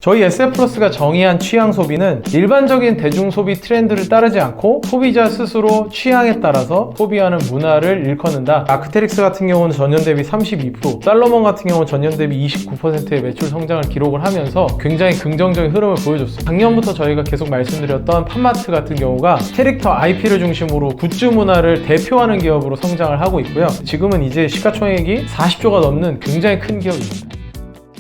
저희 SF플러스가 정의한 취향 소비는 일반적인 대중 소비 트렌드를 따르지 않고 소비자 스스로 취향에 따라서 소비하는 문화를 일컫는다. 아크테릭스 같은 경우는 전년 대비 32%, 살로몬 같은 경우는 전년 대비 29%의 매출 성장을 기록을 하면서 굉장히 긍정적인 흐름을 보여줬어요. 작년부터 저희가 계속 말씀드렸던 팜마트 같은 경우가 캐릭터 IP를 중심으로 굿즈 문화를 대표하는 기업으로 성장을 하고 있고요. 지금은 이제 시가총액이 40조가 넘는 굉장히 큰 기업입니다.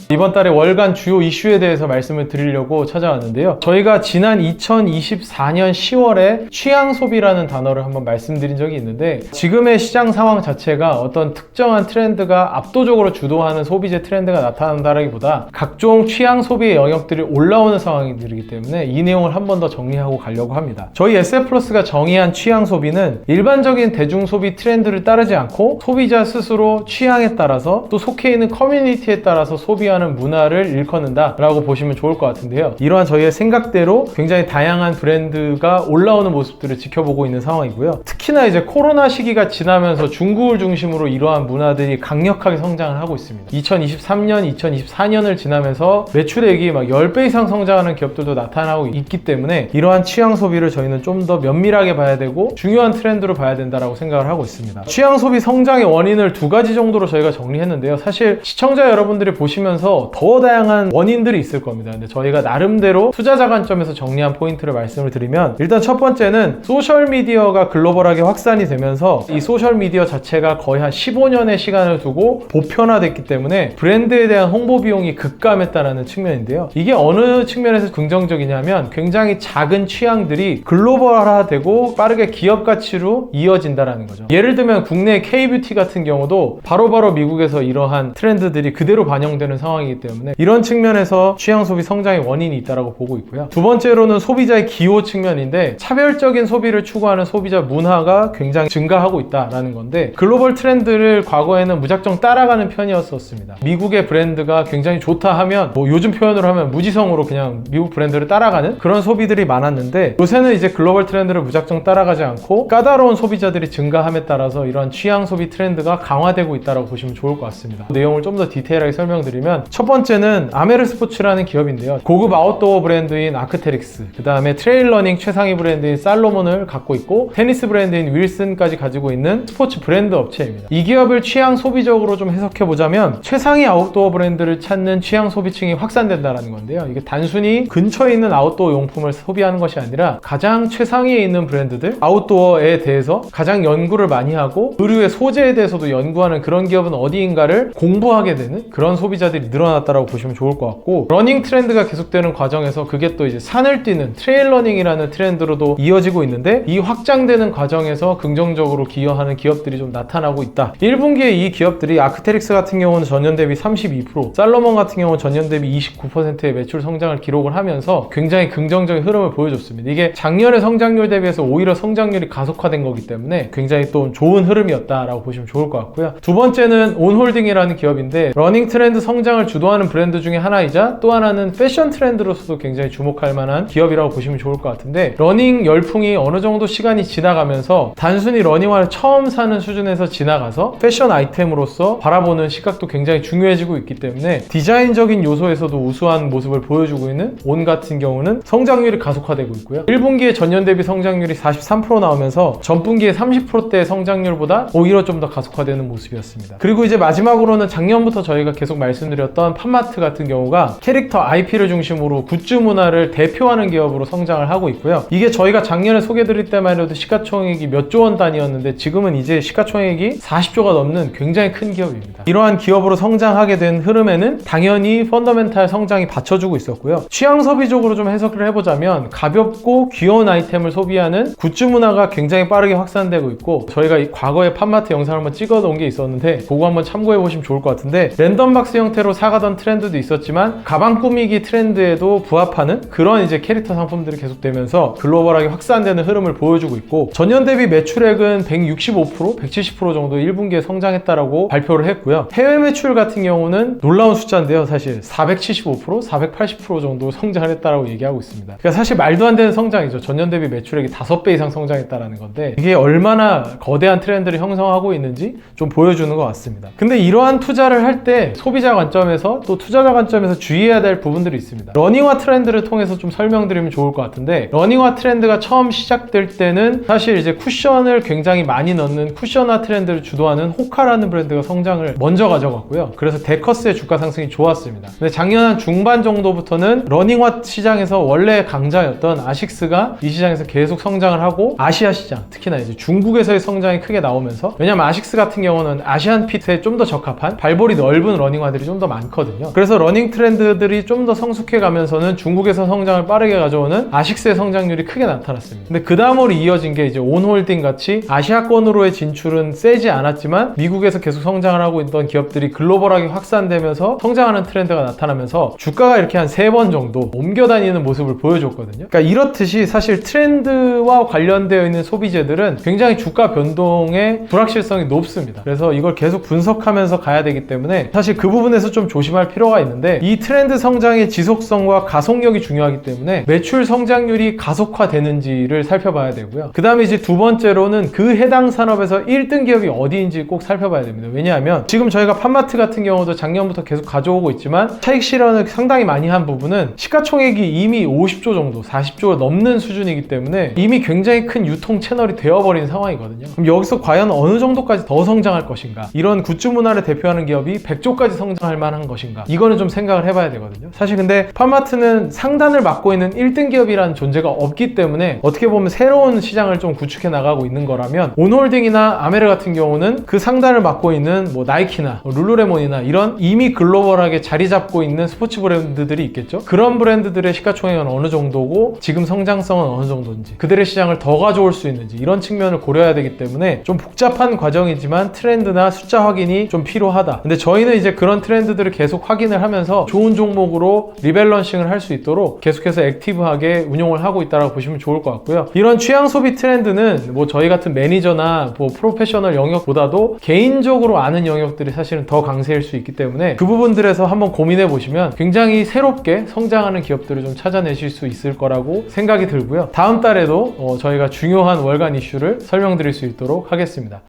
이번 달에 월간 주요 이슈에 대해서 말씀을 드리려고 찾아왔는데요. 저희가 지난 2024년 10월에 취향 소비라는 단어를 한번 말씀드린 적이 있는데, 지금의 시장 상황 자체가 어떤 특정한 트렌드가 압도적으로 주도하는 소비재 트렌드가 나타난다라기보다 각종 취향 소비의 영역들이 올라오는 상황이기 때문에 이 내용을 한 번 더 정리하고 가려고 합니다. 저희 SF플러스가 정의한 취향 소비는 일반적인 대중 소비 트렌드를 따르지 않고 소비자 스스로 취향에 따라서 또 속해 있는 커뮤니티에 따라서 소비하는 문화를 일컫는다 라고 보시면 좋을 것 같은데요. 이러한 저희의 생각대로 굉장히 다양한 브랜드가 올라오는 모습들을 지켜보고 있는 상황이고요. 특히나 이제 코로나 시기가 지나면서 중국을 중심으로 이러한 문화들이 강력하게 성장을 하고 있습니다. 2023년, 2024년을 지나면서 매출액이 막 10배 이상 성장하는 기업들도 나타나고 있기 때문에 이러한 취향 소비를 저희는 좀 더 면밀하게 봐야 되고 중요한 트렌드로 봐야 된다고 생각을 하고 있습니다. 취향 소비 성장의 원인을 두 가지 정도로 저희가 정리했는데요. 사실 시청자 여러분들이 보시면서 더 다양한 원인들이 있을 겁니다. 근데 저희가 나름대로 투자자 관점에서 정리한 포인트를 말씀을 드리면, 일단 첫 번째는 소셜미디어가 글로벌하게 확산이 되면서 이 소셜미디어 자체가 거의 한 15년의 시간을 두고 보편화됐기 때문에 브랜드에 대한 홍보 비용이 급감했다는 측면인데요. 이게 어느 측면에서 긍정적이냐면 굉장히 작은 취향들이 글로벌화되고 빠르게 기업 가치로 이어진다는 거죠. 예를 들면 국내 K뷰티 같은 경우도 바로바로 미국에서 이러한 트렌드들이 그대로 반영되는 상황이기 때문에 이런 측면에서 취향 소비 성장의 원인이 있다고 보고 있고요. 두 번째로는 소비자의 기호 측면인데, 차별적인 소비를 추구하는 소비자 문화가 굉장히 증가하고 있다는 건데, 글로벌 트렌드를 과거에는 무작정 따라가는 편이었었습니다. 미국의 브랜드가 굉장히 좋다 하면 요즘 표현으로 하면 무지성으로 그냥 미국 브랜드를 따라가는 그런 소비들이 많았는데, 요새는 이제 글로벌 트렌드를 무작정 따라가지 않고 까다로운 소비자들이 증가함에 따라서 이런 취향 소비 트렌드가 강화되고 있다고 보시면 좋을 것 같습니다. 내용을 좀 더 디테일하게 설명드리면, 첫 번째는 아메르 스포츠라는 기업인데요. 고급 아웃도어 브랜드인 아크테릭스, 그 다음에 트레일 러닝 최상위 브랜드인 살로몬을 갖고 있고 테니스 브랜드인 윌슨까지 가지고 있는 스포츠 브랜드 업체입니다. 이 기업을 취향 소비적으로 좀 해석해보자면 최상위 아웃도어 브랜드를 찾는 취향 소비층이 확산된다는 건데요. 이게 단순히 근처에 있는 아웃도어 용품을 소비하는 것이 아니라 가장 최상위에 있는 브랜드들, 아웃도어에 대해서 가장 연구를 많이 하고 의류의 소재에 대해서도 연구하는 그런 기업은 어디인가를 공부하게 되는 그런 소비자들이 늘어났다고 보시면 좋을 것 같고, 러닝 트렌드가 계속되는 과정에서 그게 또 이제 산을 뛰는 트레일 러닝이라는 트렌드로도 이어지고 있는데, 이 확장되는 과정에서 긍정적으로 기여하는 기업들이 좀 나타나고 있다. 1분기에 이 기업들이 아크테릭스 같은 경우는 전년 대비 32%, 살로몬 같은 경우는 전년 대비 29%의 매출 성장을 기록을 하면서 굉장히 긍정적인 흐름을 보여줬습니다. 이게 작년의 성장률 대비해서 오히려 성장률이 가속화된 거기 때문에 굉장히 또 좋은 흐름이었다라고 보시면 좋을 것 같고요. 두 번째는 온홀딩이라는 기업인데, 러닝 트렌드 성장을 주도하는 브랜드 중에 하나이자 또 하나는 패션 트렌드로서도 굉장히 주목할 만한 기업이라고 보시면 좋을 것 같은데, 러닝 열풍이 어느 정도 시간이 지나가면서 단순히 러닝화를 처음 사는 수준에서 지나가서 패션 아이템으로서 바라보는 시각도 굉장히 중요해지고 있기 때문에 디자인적인 요소에서도 우수한 모습을 보여주고 있는 온 같은 경우는 성장률이 가속화되고 있고요. 1분기에 전년 대비 성장률이 43% 나오면서 전분기에 30%대 성장률보다 오히려 좀 더 가속화되는 모습이었습니다. 그리고 이제 마지막으로는 작년부터 저희가 계속 말씀드렸던 팜마트 같은 경우가 캐릭터 IP를 중심으로 굿즈 문화를 대표하는 기업으로 성장을 하고 있고요. 이게 저희가 작년에 소개드릴 때만 해도 시가총액이 몇 조 원 단위였는데 지금은 이제 시가총액이 40조가 넘는 굉장히 큰 기업입니다. 이러한 기업으로 성장하게 된 흐름에는 당연히 펀더멘탈 성장이 받쳐주고 있었고요. 취향 소비적으로 좀 해석을 해보자면 가볍고 귀여운 아이템을 소비하는 굿즈 문화가 굉장히 빠르게 확산되고 있고, 저희가 과거에 팜마트 영상을 한번 찍어 놓은 게 있었는데 그거 한번 참고해 보시면 좋을 것 같은데, 랜덤박스 형태로 사가던 트렌드도 있었지만 가방 꾸미기 트렌드에도 부합하는 그런 이제 캐릭터 상품들이 계속되면서 글로벌하게 확산되는 흐름을 보여주고 있고, 전년 대비 매출액은 165%, 170% 정도 1분기에 성장했다라고 발표를 했고요. 해외 매출 같은 경우는 놀라운 숫자인데요. 사실 475%, 480% 정도 성장을 했다라고 얘기하고 있습니다. 그러니까 사실 말도 안 되는 성장이죠. 전년 대비 매출액이 5배 이상 성장했다라는 건데, 이게 얼마나 거대한 트렌드를 형성하고 있는지 좀 보여주는 것 같습니다. 근데 이러한 투자를 할 때 소비자 관점에서 관점에서 또 투자자 관점에서 주의해야 될 부분들이 있습니다. 러닝화 트렌드를 통해서 좀 설명드리면 좋을 것 같은데, 러닝화 트렌드가 처음 시작될 때는 사실 이제 쿠션을 굉장히 많이 넣는 쿠션화 트렌드를 주도하는 호카라는 브랜드가 성장을 먼저 가져갔고요. 그래서 데커스의 주가 상승이 좋았습니다. 근데 작년 한 중반 정도부터는 러닝화 시장에서 원래 강자였던 아식스가 이 시장에서 계속 성장을 하고, 아시아 시장, 특히나 이제 중국에서의 성장이 크게 나오면서, 왜냐면 아식스 같은 경우는 아시안 핏에 좀 더 적합한 발볼이 넓은 러닝화들이 좀 더 많거든요. 그래서 러닝 트렌드들이 좀 더 성숙해 가면서는 중국에서 성장을 빠르게 가져오는 아식스의 성장률이 크게 나타났습니다. 근데 그 다음으로 이어진 게 이제 온홀딩 같이 아시아권으로의 진출은 세지 않았지만 미국에서 계속 성장을 하고 있던 기업들이 글로벌하게 확산되면서 성장하는 트렌드가 나타나면서 주가가 이렇게 한 3번 정도 옮겨 다니는 모습을 보여줬거든요. 그러니까 이렇듯이 사실 트렌드와 관련되어 있는 소비재들은 굉장히 주가 변동의 불확실성이 높습니다. 그래서 이걸 계속 분석하면서 가야 되기 때문에 사실 그 부분에서 좀 조심할 필요가 있는데, 이 트렌드 성장의 지속성과 가속력이 중요하기 때문에 매출 성장률이 가속화되는지를 살펴봐야 되고요. 그 다음에 이제 두 번째로는 그 해당 산업에서 1등 기업이 어디인지 꼭 살펴봐야 됩니다. 왜냐하면 지금 저희가 팜마트 같은 경우도 작년부터 계속 가져오고 있지만 차익 실현을 상당히 많이 한 부분은 시가총액이 이미 50조 정도, 40조가 넘는 수준이기 때문에 이미 굉장히 큰 유통 채널이 되어버린 상황이거든요. 그럼 여기서 과연 어느 정도까지 더 성장할 것인가? 이런 굿즈 문화를 대표하는 기업이 100조까지 성장할 만한 것인가? 이거는 좀 생각을 해봐야 되거든요. 사실 근데 팜마트는 상단을 맡고 있는 1등 기업이라는 존재가 없기 때문에 어떻게 보면 새로운 시장을 좀 구축해 나가고 있는 거라면, 온홀딩이나 아메르 같은 경우는 그 상단을 맡고 있는 뭐 나이키나 룰루레몬이나 이런 이미 글로벌하게 자리 잡고 있는 스포츠 브랜드들이 있겠죠. 그런 브랜드들의 시가총액은 어느 정도고 지금 성장성은 어느 정도인지, 그들의 시장을 더 가져올 수 있는지, 이런 측면을 고려해야 되기 때문에 좀 복잡한 과정이지만 트렌드나 숫자 확인이 좀 필요하다. 근데 저희는 이제 그런 트렌드들을 계속 확인을 하면서 좋은 종목으로 리밸런싱을 할 수 있도록 계속해서 액티브하게 운용을 하고 있다고 보시면 좋을 것 같고요. 이런 취향 소비 트렌드는 뭐 저희 같은 매니저나 뭐 프로페셔널 영역보다도 개인적으로 아는 영역들이 사실은 더 강세일 수 있기 때문에 그 부분들에서 한번 고민해 보시면 굉장히 새롭게 성장하는 기업들을 좀 찾아내실 수 있을 거라고 생각이 들고요. 다음 달에도 저희가 중요한 월간 이슈를 설명드릴 수 있도록 하겠습니다.